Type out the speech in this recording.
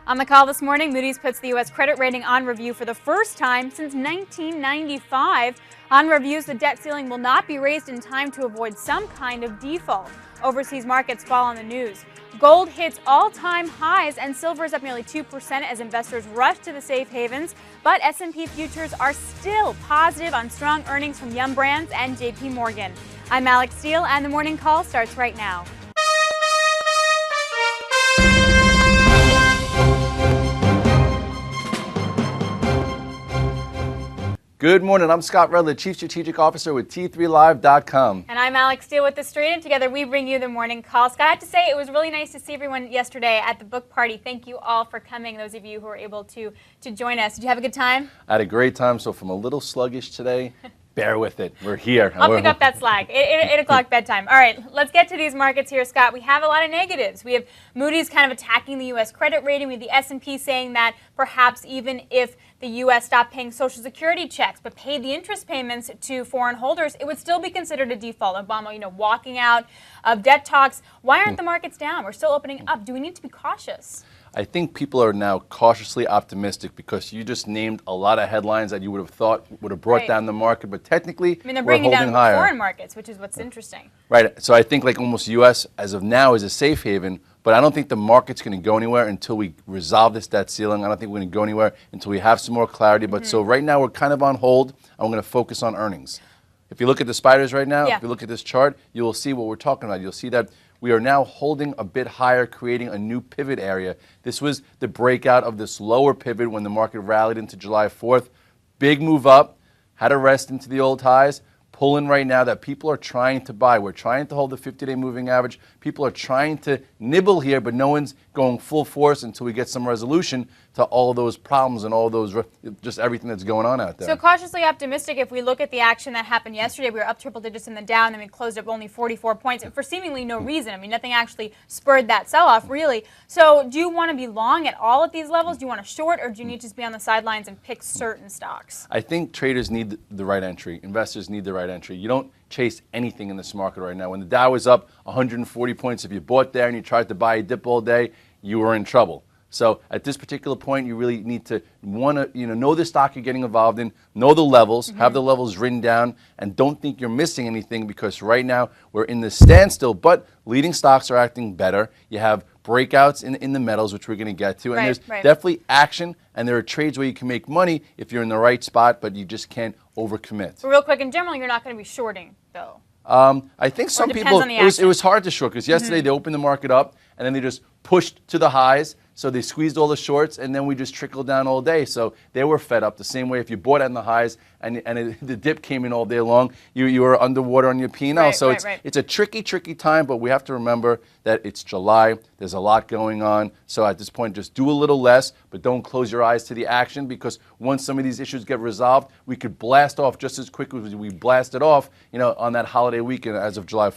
On the call this morning, Moody's puts the U.S. credit rating on review for the first time since 1995. On reviews, the debt ceiling will not be raised in time to avoid some kind of default. Overseas markets fall on the news. Gold hits all-time highs and silver is up nearly 2% as investors rush to the safe havens. But S&P futures are still positive on strong earnings from Yum Brands and J.P. Morgan. I'm Alex Steele, and the morning call starts right now. Good morning. I'm Scott Redler, Chief Strategic Officer with T3Live.com. And I'm Alex Steele with The Street, and together we bring you the morning call. Scott, I have to say it was really nice to see everyone yesterday at the book party. Thank you all for coming, those of you who were able to join us. Did you have a good time? I had a great time, so if I'm a little sluggish today, bear with it. We're here. I'll pick up that slack. 8 o'clock bedtime. All right, let's get to these markets here, Scott. We have a lot of negatives. We have Moody's kind of attacking the U.S. credit rating. We have the S&P saying that perhaps even if the U.S. stopped paying Social Security checks but paid the interest payments to foreign holders, it would still be considered a default. Obama, walking out of debt talks. Why aren't the markets down? We're still opening up. Do we need to be cautious? I think people are now cautiously optimistic because you just named a lot of headlines that you would have thought would have brought down the market, but technically they're we're bringing holding down higher. Foreign markets, which is what's interesting. Right. So I think like almost U.S. as of now is a safe haven, but I don't think the market's going to go anywhere until we resolve this debt ceiling. I don't think we're going to go anywhere until we have some more clarity. But so right now we're kind of on hold, and we're going to focus on earnings. If you look at the spiders right now, if you look at this chart, you will see what we're talking about. You'll see that we are now holding a bit higher, creating a new pivot area. This was the breakout of this lower pivot when the market rallied into July 4th. Big move up, had a rest into the old highs. Pulling right now that people are trying to buy. We're trying to hold the 50-day moving average. People are trying to nibble here, but no one's going full force until we get some resolution to all of those problems and all those, just everything that's going on out there. So cautiously optimistic, if we look at the action that happened yesterday, we were up triple digits in the Dow, and then we closed up only 44 points for seemingly no reason. I mean, nothing actually spurred that sell-off, really. So do you want to be long at all at these levels? Do you want to short, or do you need to just be on the sidelines and pick certain stocks? I think traders need the right entry. Investors need the right entry. You don't chase anything in this market right now. When the Dow is up 140 points, if you bought there and you tried to buy a dip all day, you were in trouble. So at this particular point, you really need to know the stock you're getting involved in, know the levels, have the levels written down, and don't think you're missing anything because right now we're in the standstill, but leading stocks are acting better. You have breakouts in the metals, which we're going to get to, and there's definitely action, and there are trades where you can make money if you're in the right spot, but you just can't overcommit. But real quick, in general, you're not going to be shorting, though. I think some people, it was hard to short because yesterday they opened the market up and then they just pushed to the highs. So they squeezed all the shorts, and then we just trickled down all day. So they were fed up the same way. If you bought on the highs and the dip came in all day long, you were underwater on your P&L. So it's a tricky time, but we have to remember that it's July. There's a lot going on. So at this point, just do a little less, but don't close your eyes to the action because once some of these issues get resolved, we could blast off just as quickly as we blasted off, on that holiday weekend as of July 4th.